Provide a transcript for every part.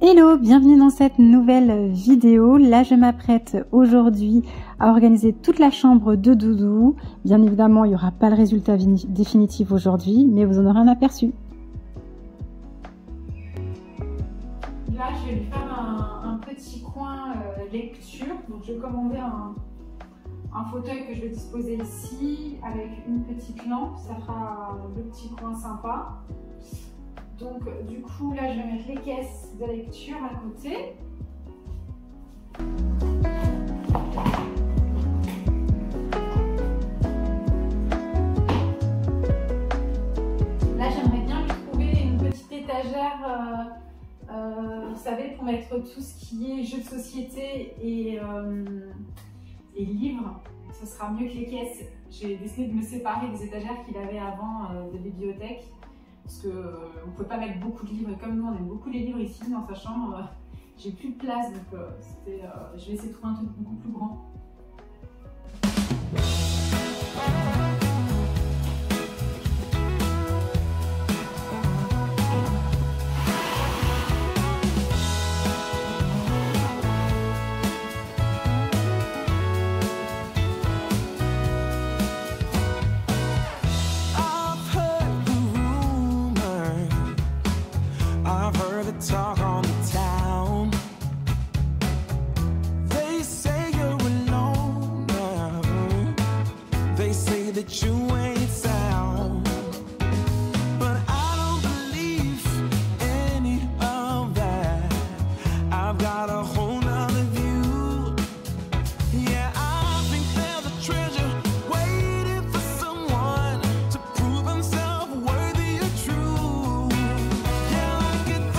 Hello, bienvenue dans cette nouvelle vidéo. Là, je m'apprête aujourd'hui à organiser toute la chambre de Doudou. Bien évidemment, il n'y aura pas le résultat définitif aujourd'hui, mais vous en aurez un aperçu. Là, je vais lui faire un petit coin lecture. Donc, je vais commander un fauteuil que je vais disposer ici avec une petite lampe. Ça fera le petit coin sympa. Donc du coup là je vais mettre les caisses de lecture à côté. Là j'aimerais bien lui trouver une petite étagère, vous savez, pour mettre tout ce qui est jeux de société et livres. Ce sera mieux que les caisses. J'ai décidé de me séparer des étagères qu'il avait avant de bibliothèque. Parce qu'on ne peut pas mettre beaucoup de livres, et comme nous on aime beaucoup les livres ici dans sa chambre, j'ai plus de place, donc je vais essayer de trouver un truc beaucoup plus grand. Talk on the town. They say you're alone now. They say that you ain't sound. But I don't believe any of that. I've got a whole nother view. Yeah, I think there's a treasure waiting for someone to prove himself worthy or true. Yeah, like a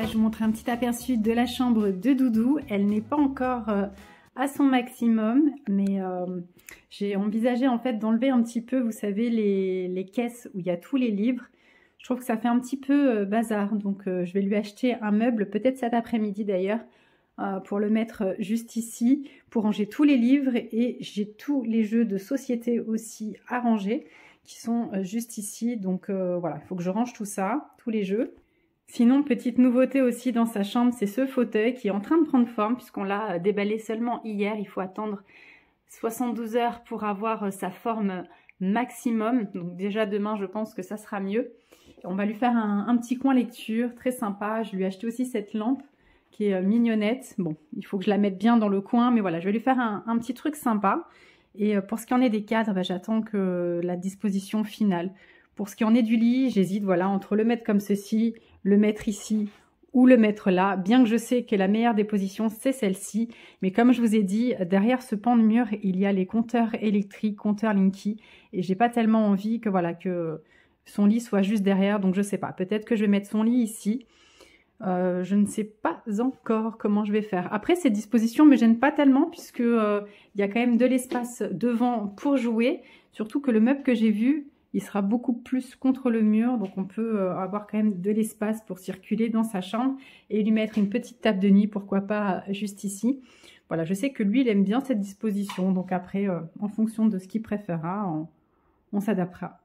Je vous montre un petit aperçu de la chambre de Doudou. Elle n'est pas encore à son maximum, mais j'ai envisagé en fait d'enlever un petit peu, vous savez, les caisses où il y a tous les livres. Je trouve que ça fait un petit peu bazar, donc je vais lui acheter un meuble, peut-être cet après-midi d'ailleurs, pour le mettre juste ici, pour ranger tous les livres, et j'ai tous les jeux de société aussi à ranger, qui sont juste ici, donc voilà, il faut que je range tout ça, tous les jeux. Sinon, petite nouveauté aussi dans sa chambre, c'est ce fauteuil qui est en train de prendre forme puisqu'on l'a déballé seulement hier. Il faut attendre 72 heures pour avoir sa forme maximum. Donc déjà demain, je pense que ça sera mieux. On va lui faire un petit coin lecture, très sympa. Je lui ai acheté aussi cette lampe qui est mignonnette. Bon, il faut que je la mette bien dans le coin, mais voilà, je vais lui faire un petit truc sympa. Et pour ce qui en est des cadres, j'attends que la disposition finale. Pour ce qui en est du lit, j'hésite voilà, entre le mettre comme ceci, le mettre ici ou le mettre là, bien que je sais que la meilleure des positions, c'est celle-ci. Mais comme je vous ai dit, derrière ce pan de mur, il y a les compteurs électriques, compteurs Linky. Et j'ai pas tellement envie que, voilà, que son lit soit juste derrière. Donc je sais pas, peut-être que je vais mettre son lit ici. Je ne sais pas encore comment je vais faire. Après, ces dispositions ne me gênent pas tellement puisque il y a quand même de l'espace devant pour jouer. Surtout que le meuble que j'ai vu, il sera beaucoup plus contre le mur, donc on peut avoir quand même de l'espace pour circuler dans sa chambre et lui mettre une petite table de nuit, pourquoi pas juste ici. Voilà, je sais que lui, il aime bien cette disposition, donc après, en fonction de ce qu'il préférera, on s'adaptera.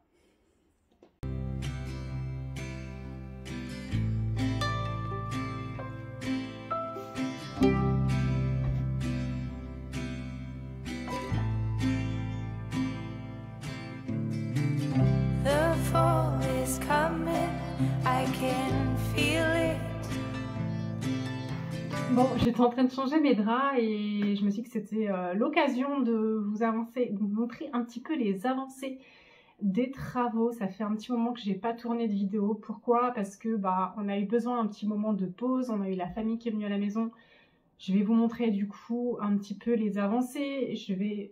Bon, j'étais en train de changer mes draps et je me suis dit que c'était l'occasion de vous montrer un petit peu les avancées des travaux. Ça fait un petit moment que j'ai pas tourné de vidéo. Pourquoi? Parce que on a eu besoin d'un petit moment de pause. On a eu la famille qui est venue à la maison. Je vais vous montrer du coup un petit peu les avancées. Je vais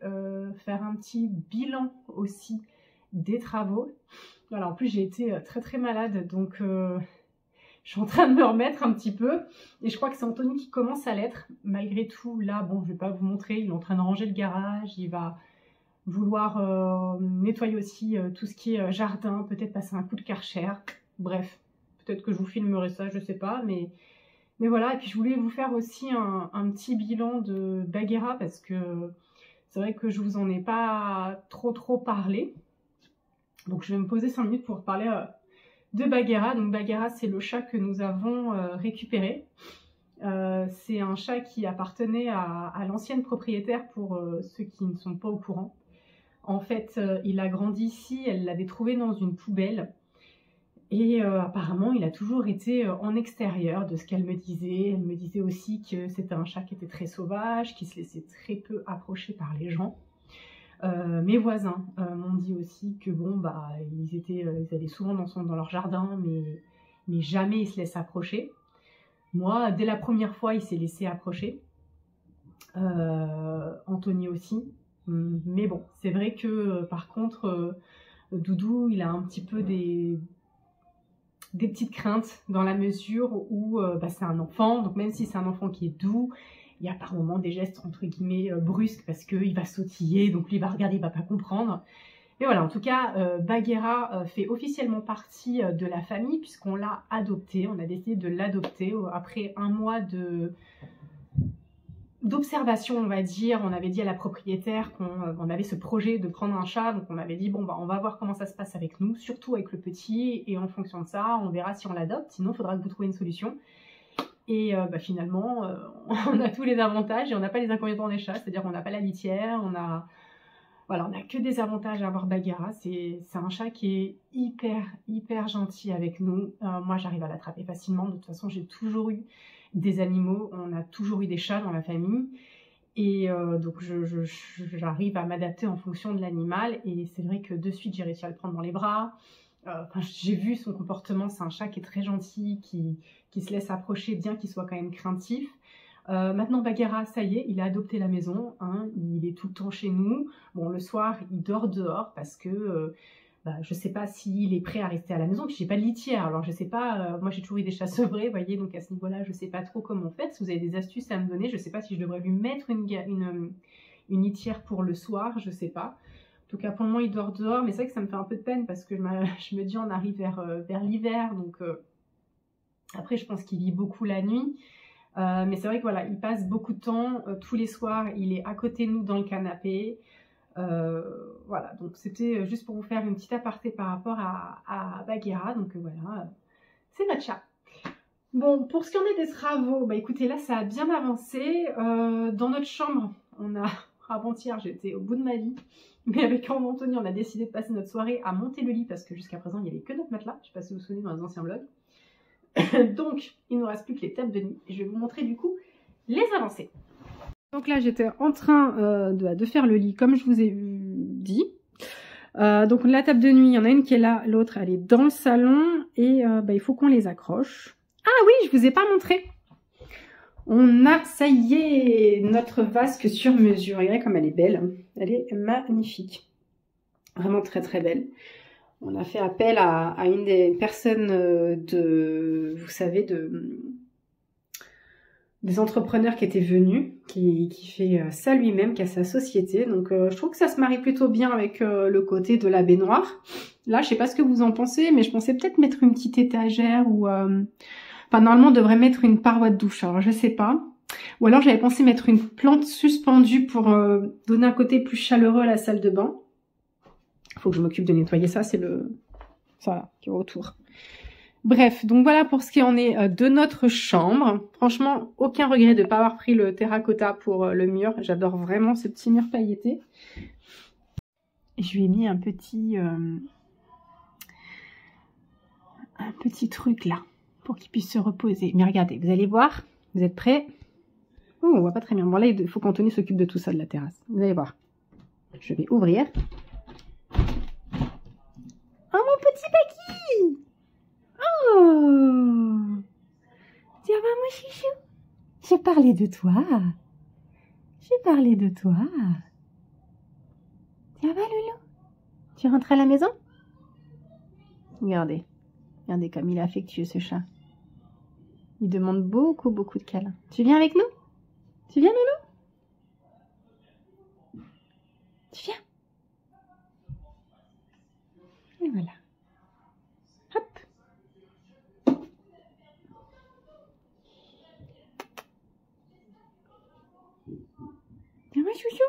faire un petit bilan aussi des travaux. Voilà, en plus j'ai été très très malade, donc je suis en train de me remettre un petit peu. Et je crois que c'est Anthony qui commence à l'être. Malgré tout, là, bon, je vais pas vous montrer, il est en train de ranger le garage, il va vouloir nettoyer aussi tout ce qui est jardin, peut-être passer un coup de Karcher. Bref, peut-être que je vous filmerai ça, je sais pas, mais voilà. Et puis je voulais vous faire aussi un petit bilan de Bagheera, parce que c'est vrai que je vous en ai pas trop parlé. Donc je vais me poser 5 minutes pour parler de Bagheera. Donc Bagheera, c'est le chat que nous avons récupéré. C'est un chat qui appartenait à l'ancienne propriétaire, pour ceux qui ne sont pas au courant. En fait, il a grandi ici, elle l'avait trouvé dans une poubelle. Et apparemment, il a toujours été en extérieur, de ce qu'elle me disait. Elle me disait aussi que c'était un chat qui était très sauvage, qui se laissait très peu approcher par les gens. Mes voisins m'ont dit aussi que bon, bah, ils allaient souvent dans leur jardin, mais jamais ils se laissent approcher. Moi, dès la première fois, il s'est laissé approcher. Anthony aussi. Mais bon, c'est vrai que par contre, Doudou, il a un petit peu des petites craintes, dans la mesure où bah, c'est un enfant. Donc même si c'est un enfant qui est doux, il y a par moments des gestes entre guillemets brusques, parce qu'il va sautiller, donc lui il va regarder, il va pas comprendre. Mais voilà, en tout cas, Bagheera fait officiellement partie de la famille, puisqu'on l'a adopté. On a décidé de l'adopter après un mois d'observation, on va dire. On avait dit à la propriétaire qu'on avait ce projet de prendre un chat, donc on avait dit bon bah on va voir comment ça se passe avec nous, surtout avec le petit, et en fonction de ça, on verra si on l'adopte, sinon il faudra que vous trouviez une solution. Et bah, finalement, on a tous les avantages et on n'a pas les inconvénients des chats, c'est-à-dire qu'on n'a pas la litière, on a que des avantages à avoir Bagheera. C'est un chat qui est hyper gentil avec nous. Moi, j'arrive à l'attraper facilement. De toute façon, j'ai toujours eu des animaux. On a toujours eu des chats dans la famille. Et donc, j'arrive à m'adapter en fonction de l'animal. Et c'est vrai que de suite, j'ai réussi à le prendre dans les bras. J'ai vu son comportement. C'est un chat qui est très gentil, qui se laisse approcher, bien qu'il soit quand même craintif. Maintenant, Bagheera, ça y est, il a adopté la maison, hein, il est tout le temps chez nous. Bon, le soir, il dort dehors parce que bah, je ne sais pas s'il est prêt à rester à la maison, puis j'ai pas de litière. Alors, je sais pas, moi j'ai toujours eu des chats sevrés, vous voyez, donc à ce niveau-là, je ne sais pas trop comment on fait. Si vous avez des astuces à me donner, je ne sais pas si je devrais lui mettre une litière pour le soir, je ne sais pas. En tout cas, pour le moment, il dort dehors, mais c'est vrai que ça me fait un peu de peine parce que je me dis, on arrive vers l'hiver, donc après, je pense qu'il vit beaucoup la nuit. Mais c'est vrai que voilà, il passe beaucoup de temps, tous les soirs, il est à côté de nous dans le canapé. Voilà, donc c'était juste pour vous faire une petite aparté par rapport à Bagheera. Donc voilà, c'est notre chat. Bon, pour ce qui en est des travaux, bah écoutez, là ça a bien avancé. Dans notre chambre, on a, avant-hier j'étais au bout de ma vie, mais avec Anthony, on a décidé de passer notre soirée à monter le lit, parce que jusqu'à présent il n'y avait que notre matelas. Je ne sais pas si vous vous souvenez dans les anciens vlogs. Donc, il ne nous reste plus que les tables de nuit. Et je vais vous montrer du coup les avancées. Donc là, j'étais en train de faire le lit, comme je vous ai dit. Donc la table de nuit, il y en a une qui est là, l'autre elle est dans le salon. Et bah, il faut qu'on les accroche. Ah oui, je vous ai pas montré. On a, ça y est, notre vasque sur mesure. Regardez comme elle est belle. Elle est magnifique. Vraiment très très belle. On a fait appel à une des personnes vous savez, des entrepreneurs qui étaient venus, qui fait ça lui-même, qui a sa société. Donc je trouve que ça se marie plutôt bien avec le côté de la baignoire. Là, je sais pas ce que vous en pensez, mais je pensais peut-être mettre une petite étagère ou... Enfin, normalement, on devrait mettre une paroi de douche, alors je sais pas. Ou alors, j'avais pensé mettre une plante suspendue pour donner un côté plus chaleureux à la salle de bain. Faut que je m'occupe de nettoyer ça, c'est ça qui est autour. Bref, donc voilà pour ce qui en est de notre chambre. Franchement, aucun regret de ne pas avoir pris le terracotta pour le mur. J'adore vraiment ce petit mur pailleté. Je lui ai mis un petit truc là, pour qu'il puisse se reposer. Mais regardez, vous allez voir, vous êtes prêts? Oh, on voit pas très bien. Bon là, il faut qu'Anthony s'occupe de tout ça de la terrasse. Vous allez voir. Je vais ouvrir. Oh mon petit Paki! Oh! Ça va mon chouchou? J'ai parlé de toi. J'ai parlé de toi. Ça va Loulou? Tu rentres à la maison? Regardez. Regardez comme il est affectueux ce chat. Il demande beaucoup, beaucoup de câlins. Tu viens avec nous? Tu viens, Loulou? Tu viens? Et voilà. Hop. Viens, moi, chouchou.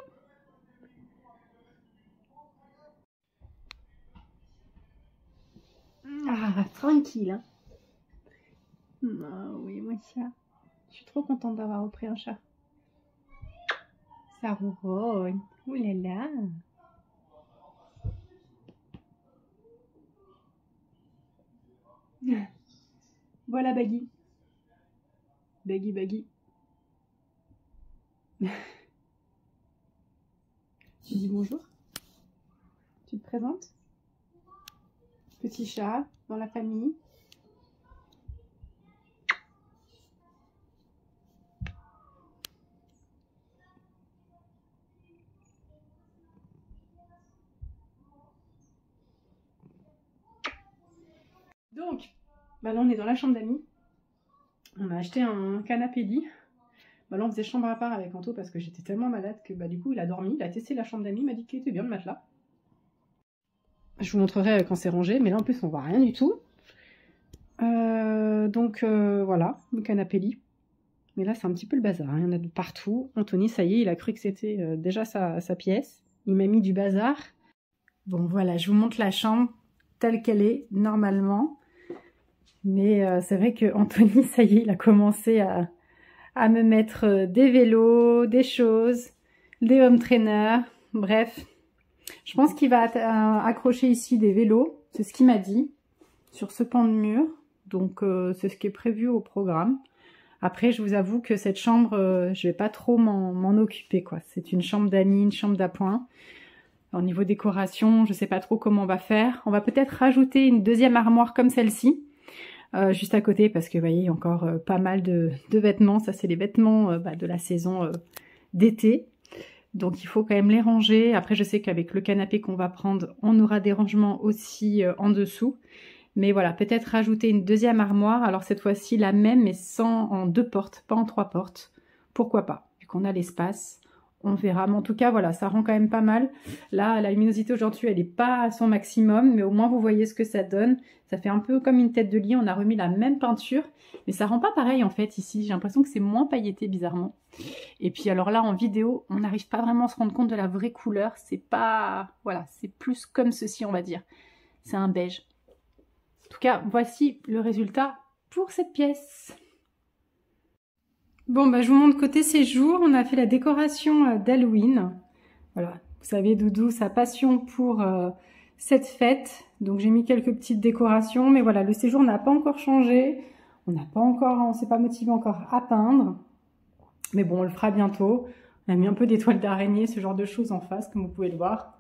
Ah, tranquille, hein. Ah oui, moi chat. Je suis trop contente d'avoir repris un chat. Ça ronronne. Ouh là là. Voilà Baggy. Baggy, Baggy. Tu dis bonjour? Tu te présentes? Petit chat dans la famille. Donc, bah là on est dans la chambre d'amis. On a acheté un canapé lit. Bah là on faisait chambre à part avec Anto parce que j'étais tellement malade que bah du coup il a dormi. Il a testé la chambre d'amis, il m'a dit qu'il était bien le matelas. Je vous montrerai quand c'est rangé, mais là en plus on voit rien du tout. Voilà, le canapé lit. Mais là c'est un petit peu le bazar, hein. Il y en a de partout. Anthony, ça y est, il a cru que c'était déjà sa pièce. Il m'a mis du bazar. Bon voilà, je vous montre la chambre telle qu'elle est normalement. Mais c'est vrai que Anthony, ça y est, il a commencé à me mettre des vélos, des choses, des home trainers, bref. Je pense qu'il va accrocher ici des vélos, c'est ce qu'il m'a dit, sur ce pan de mur. Donc c'est ce qui est prévu au programme. Après, je vous avoue que cette chambre, je vais pas trop m'en occuper, quoi. C'est une chambre d'amis, une chambre d'appoint. Au niveau décoration, je sais pas trop comment on va faire. On va peut-être rajouter une deuxième armoire comme celle-ci. Juste à côté parce que vous voyez encore pas mal de vêtements, ça c'est les vêtements de la saison d'été, donc il faut quand même les ranger. Après je sais qu'avec le canapé qu'on va prendre on aura des rangements aussi en dessous, mais voilà, peut-être rajouter une deuxième armoire, alors cette fois-ci la même mais sans en 2 portes, pas en 3 portes, pourquoi pas, vu qu'on a l'espace. On verra, mais en tout cas voilà, ça rend quand même pas mal. Là la luminosité aujourd'hui elle est pas à son maximum, mais au moins vous voyez ce que ça donne. Ça fait un peu comme une tête de lit, on a remis la même peinture, mais ça rend pas pareil en fait ici. J'ai l'impression que c'est moins pailleté bizarrement. Et puis alors là en vidéo on n'arrive pas vraiment à se rendre compte de la vraie couleur, c'est pas, voilà, c'est plus comme ceci on va dire. C'est un beige. En tout cas voici le résultat pour cette pièce. Bon, bah, je vous montre côté séjour, on a fait la décoration d'Halloween. Voilà, vous savez, Doudou, sa passion pour cette fête. Donc, j'ai mis quelques petites décorations. Mais voilà, le séjour n'a pas encore changé. On s'est pas motivé encore à peindre. Mais bon, on le fera bientôt. On a mis un peu d'étoiles d'araignée, ce genre de choses en face, comme vous pouvez le voir.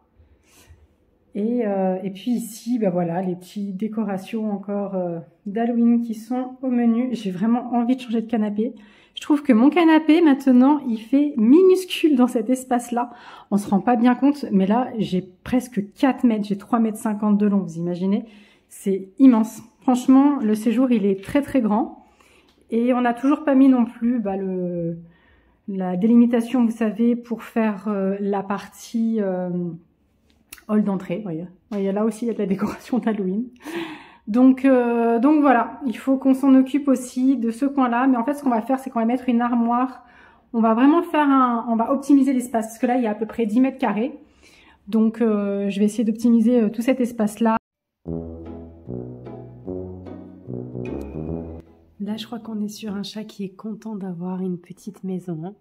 Et puis ici, bah voilà, les petites décorations encore d'Halloween qui sont au menu. J'ai vraiment envie de changer de canapé. Je trouve que mon canapé, maintenant, il fait minuscule dans cet espace-là. On se rend pas bien compte, mais là, j'ai presque 4 mètres. J'ai 3,50 m de long, vous imaginez? C'est immense. Franchement, le séjour, il est très très grand. Et on n'a toujours pas mis non plus la délimitation, vous savez, pour faire la partie hall d'entrée. Voyez, là aussi, il y a de la décoration d'Halloween. Donc voilà, il faut qu'on s'en occupe aussi de ce coin-là. Mais en fait, ce qu'on va faire, c'est qu'on va mettre une armoire. On va vraiment on va optimiser l'espace. Parce que là, il y a à peu près 10 mètres carrés. Donc, je vais essayer d'optimiser tout cet espace-là. Là, je crois qu'on est sur un chat qui est content d'avoir une petite maison.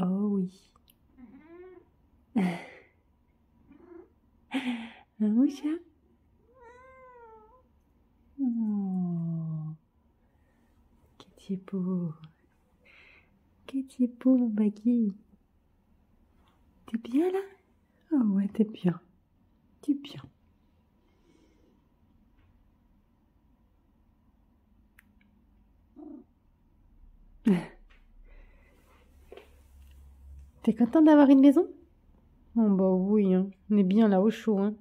Oh oui. Un chat. Oh, que t'es beau. Que t'es beau, mon Baggy. T'es bien là? Oh ouais, t'es bien. T'es bien. T'es content d'avoir une maison? Oh bah oui, hein. On est bien là au chaud, hein.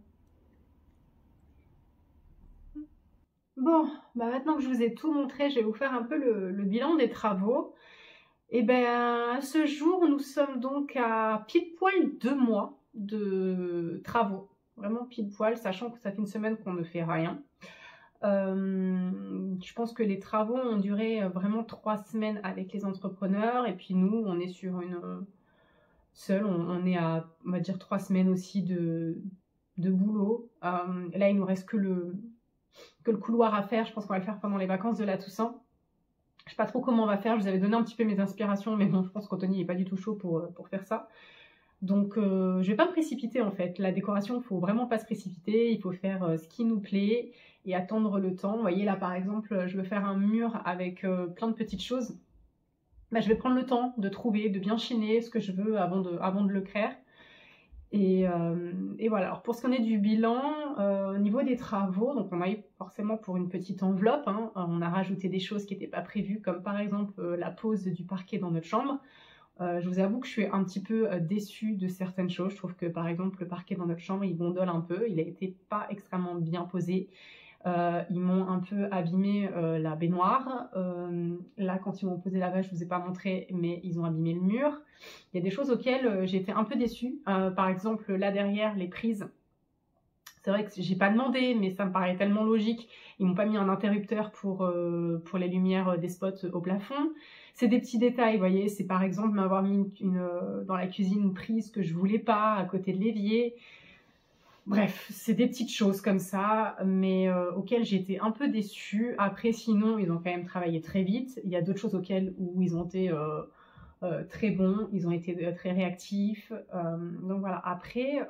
Bon, bah maintenant que je vous ai tout montré, je vais vous faire un peu le bilan des travaux. Et ben à ce jour, nous sommes donc à pile poil 2 mois de travaux. Vraiment pile poil, sachant que ça fait une semaine qu'on ne fait rien. Je pense que les travaux ont duré vraiment 3 semaines avec les entrepreneurs. Et puis nous, on est sur une seule, on est à, on va dire, 3 semaines aussi de boulot. Là, il nous reste que le couloir à faire. Je pense qu'on va le faire pendant les vacances de la Toussaint. Je sais pas trop comment on va faire. Je vous avais donné un petit peu mes inspirations, mais bon, je pense qu'Anthony n'est pas du tout chaud pour faire ça. Donc, je vais pas me précipiter en fait. La décoration, il faut vraiment pas se précipiter. Il faut faire ce qui nous plaît et attendre le temps. Vous voyez là, par exemple, je veux faire un mur avec plein de petites choses. Bah, je vais prendre le temps de trouver, de bien chiner ce que je veux avant de le créer. Et voilà. Alors pour ce qu'on est du bilan, au niveau des travaux, donc on a eu forcément pour une petite enveloppe, hein, on a rajouté des choses qui n'étaient pas prévues, comme par exemple la pose du parquet dans notre chambre. Je vous avoue que je suis un petit peu déçue de certaines choses. Je trouve que par exemple le parquet dans notre chambre, il gondole un peu, il a été pas extrêmement bien posé. Ils m'ont un peu abîmé la baignoire. Là, quand ils m'ont posé la vache, je ne vous ai pas montré, mais ils ont abîmé le mur. Il y a des choses auxquelles j'ai été un peu déçue. Par exemple, là derrière, les prises. C'est vrai que j'ai pas demandé, mais ça me paraît tellement logique. Ils m'ont pas mis un interrupteur pour les lumières des spots au plafond. C'est des petits détails, vous voyez. C'est par exemple m'avoir mis dans la cuisine une prise que je voulais pas à côté de l'évier. Bref, c'est des petites choses comme ça, mais auxquelles j'ai été un peu déçue. Après, sinon, ils ont quand même travaillé très vite. Il y a d'autres choses où ils ont été très bons, ils ont été très réactifs. Donc voilà, après,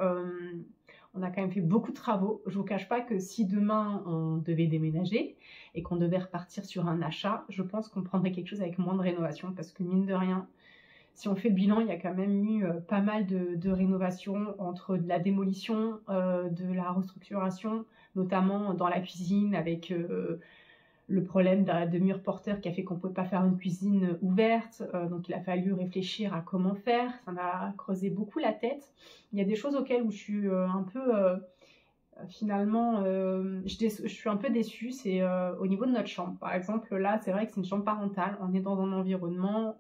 on a quand même fait beaucoup de travaux. Je ne vous cache pas que si demain, on devait déménager et qu'on devait repartir sur un achat, je pense qu'on prendrait quelque chose avec moins de rénovation parce que mine de rien, si on fait le bilan, il y a quand même eu pas mal de rénovations entre de la démolition, de la restructuration, notamment dans la cuisine avec le problème de mur porteur qui a fait qu'on ne pouvait pas faire une cuisine ouverte. Donc il a fallu réfléchir à comment faire. Ça m'a creusé beaucoup la tête. Il y a des choses auxquelles où je suis un peu... finalement, je suis un peu déçue, c'est au niveau de notre chambre. Par exemple, là, c'est vrai que c'est une chambre parentale. On est dans un environnement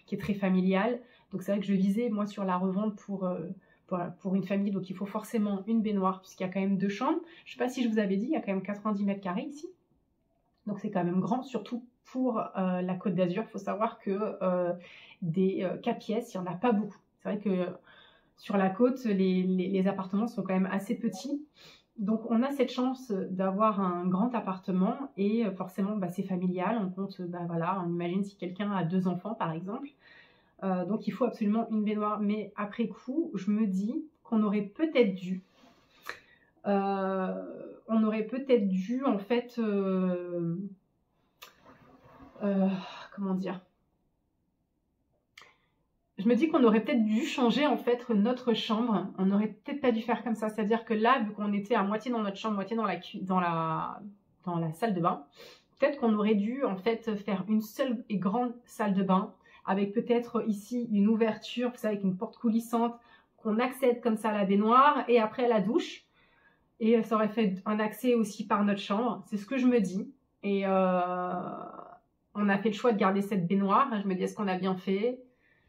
qui est très familial. Donc, c'est vrai que je visais, moi, sur la revente pour une famille. Donc, il faut forcément une baignoire, puisqu'il y a quand même 2 chambres. Je ne sais pas si je vous avais dit, il y a quand même 90 mètres carrés ici. Donc, c'est quand même grand, surtout pour la Côte d'Azur. Il faut savoir que des 4 pièces, il n'y en a pas beaucoup. C'est vrai que sur la côte, les appartements sont quand même assez petits. Donc, on a cette chance d'avoir un grand appartement et forcément, bah, c'est familial. On compte, bah, voilà, on imagine si quelqu'un a 2 enfants, par exemple. Donc, il faut absolument une baignoire. Mais après coup, je me dis qu'on aurait peut-être dû. En fait, comment dire ? Je me dis qu'on aurait peut-être dû changer en fait notre chambre. On n'aurait peut-être pas dû faire comme ça. C'est-à-dire que là, vu qu'on était à moitié dans notre chambre, moitié dans la salle de bain, peut-être qu'on aurait dû en fait faire une seule et grande salle de bain avec peut-être ici une ouverture, vous savez, avec une porte coulissante, qu'on accède comme ça à la baignoire et après la douche. Et ça aurait fait un accès aussi par notre chambre. C'est ce que je me dis. Et on a fait le choix de garder cette baignoire. Je me dis, est-ce qu'on a bien fait ?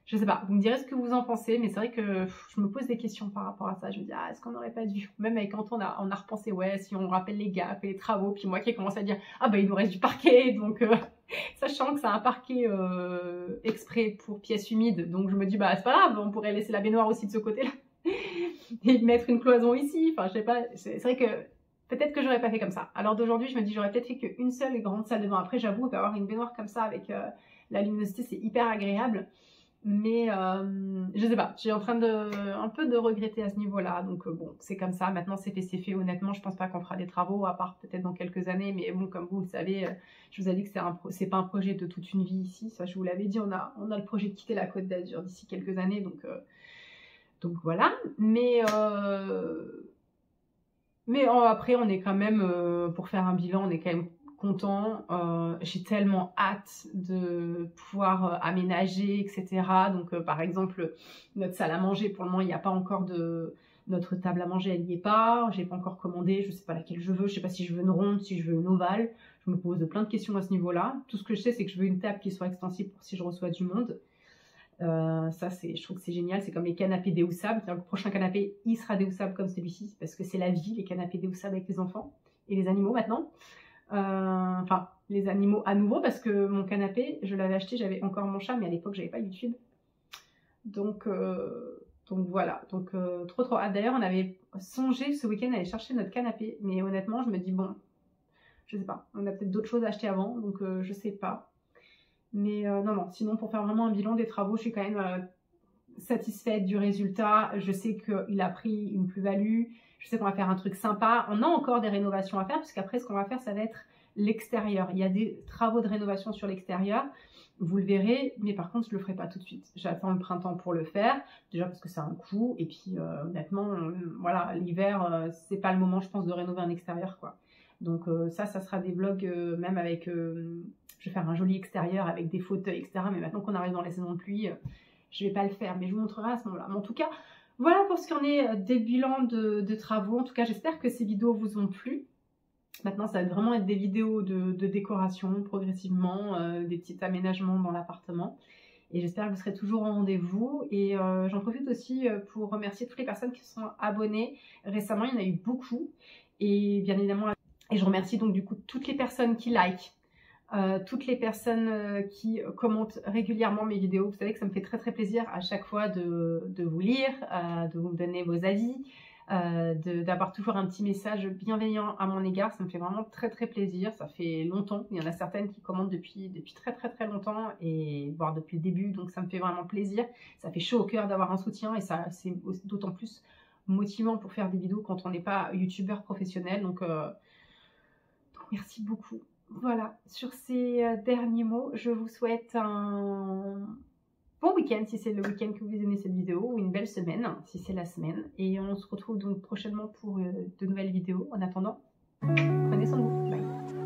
Je sais pas, vous me direz ce que vous en pensez, mais c'est vrai que je me pose des questions par rapport à ça. Je me dis, ah, est-ce qu'on n'aurait pas dû ? Même avec quand on a repensé, ouais, si on rappelle les gaps et les travaux, puis moi qui ai commencé à dire, ah bah il nous reste du parquet, donc sachant que c'est un parquet exprès pour pièces humides, donc je me dis, bah c'est pas grave, on pourrait laisser la baignoire aussi de ce côté-là et mettre une cloison ici. Enfin, je sais pas, c'est vrai que peut-être que j'aurais pas fait comme ça. Alors d'aujourd'hui, je me dis, j'aurais peut-être fait qu'une seule et grande salle de bain. Après, j'avoue qu'avoir une baignoire comme ça avec la luminosité, c'est hyper agréable. Mais je sais pas, j'ai en train un peu de regretter à ce niveau-là. Donc bon, c'est comme ça. Maintenant, c'est fait. Honnêtement, je pense pas qu'on fera des travaux, à part peut-être dans quelques années. Mais bon, comme vous le savez, je vous ai dit que c'est pas un projet de toute une vie ici. Ça, je vous l'avais dit, on a le projet de quitter la Côte d'Azur d'ici quelques années. Donc voilà. Mais après, on est quand même, pour faire un bilan, on est quand même content. J'ai tellement hâte de pouvoir aménager, etc. Donc par exemple, notre salle à manger, pour le moment, il n'y a pas encore de... Notre table à manger, elle n'y est pas. J'ai pas encore commandé, je sais pas laquelle je veux. Je sais pas si je veux une ronde, si je veux une ovale. Je me pose plein de questions à ce niveau-là. Tout ce que je sais, c'est que je veux une table qui soit extensible pour si je reçois du monde. Ça, je trouve que c'est génial. C'est comme les canapés déhoussables. Le prochain canapé, il sera déhoussable comme celui-ci, parce que c'est la vie, les canapés déhoussables avec les enfants et les animaux maintenant. Enfin, les animaux à nouveau, parce que mon canapé, je l'avais acheté, j'avais encore mon chat, mais à l'époque, j'avais pas YouTube. Donc voilà, trop hâte. D'ailleurs, on avait songé ce week-end à aller chercher notre canapé, mais honnêtement, je me dis, bon, je sais pas, on a peut-être d'autres choses à acheter avant, donc je sais pas. Mais non, sinon, pour faire vraiment un bilan des travaux, je suis quand même satisfaite du résultat. Je sais qu'il a pris une plus-value, je sais qu'on va faire un truc sympa. On a encore des rénovations à faire, puisqu'après, ce qu'on va faire, ça va être l'extérieur. Il y a des travaux de rénovation sur l'extérieur. Vous le verrez, mais par contre, je le ferai pas tout de suite. J'attends le printemps pour le faire, déjà parce que c'est un coût, et puis honnêtement, voilà, l'hiver, c'est pas le moment, je pense, de rénover un extérieur, quoi. Donc ça sera des vlogs, même avec, je vais faire un joli extérieur avec des fauteuils, etc. Mais maintenant qu'on arrive dans les saisons de pluie, je vais pas le faire, mais je vous montrerai à ce moment-là. Mais en tout cas, voilà pour ce qui en est des bilans de travaux. En tout cas, j'espère que ces vidéos vous ont plu. Maintenant, ça va vraiment être des vidéos de décoration progressivement, des petits aménagements dans l'appartement. Et j'espère que vous serez toujours au rendez-vous. Et j'en profite aussi pour remercier toutes les personnes qui sont abonnées. Récemment, il y en a eu beaucoup. Et bien évidemment, et je remercie donc du coup toutes les personnes qui likent, toutes les personnes qui commentent régulièrement mes vidéos. Vous savez que ça me fait très plaisir à chaque fois de vous lire, de vous donner vos avis. D'avoir toujours un petit message bienveillant à mon égard, ça me fait vraiment très plaisir. Ça fait longtemps, il y en a certaines qui commentent depuis très longtemps, et voire depuis le début, donc ça me fait vraiment plaisir. Ça fait chaud au cœur d'avoir un soutien, et ça c'est d'autant plus motivant pour faire des vidéos quand on n'est pas youtubeur professionnel. Donc merci beaucoup. Voilà, sur ces derniers mots, je vous souhaite un bon week-end si c'est le week-end que vous visionnez cette vidéo, ou une belle semaine si c'est la semaine. Et on se retrouve donc prochainement pour de nouvelles vidéos. En attendant, prenez soin de vous. Bye.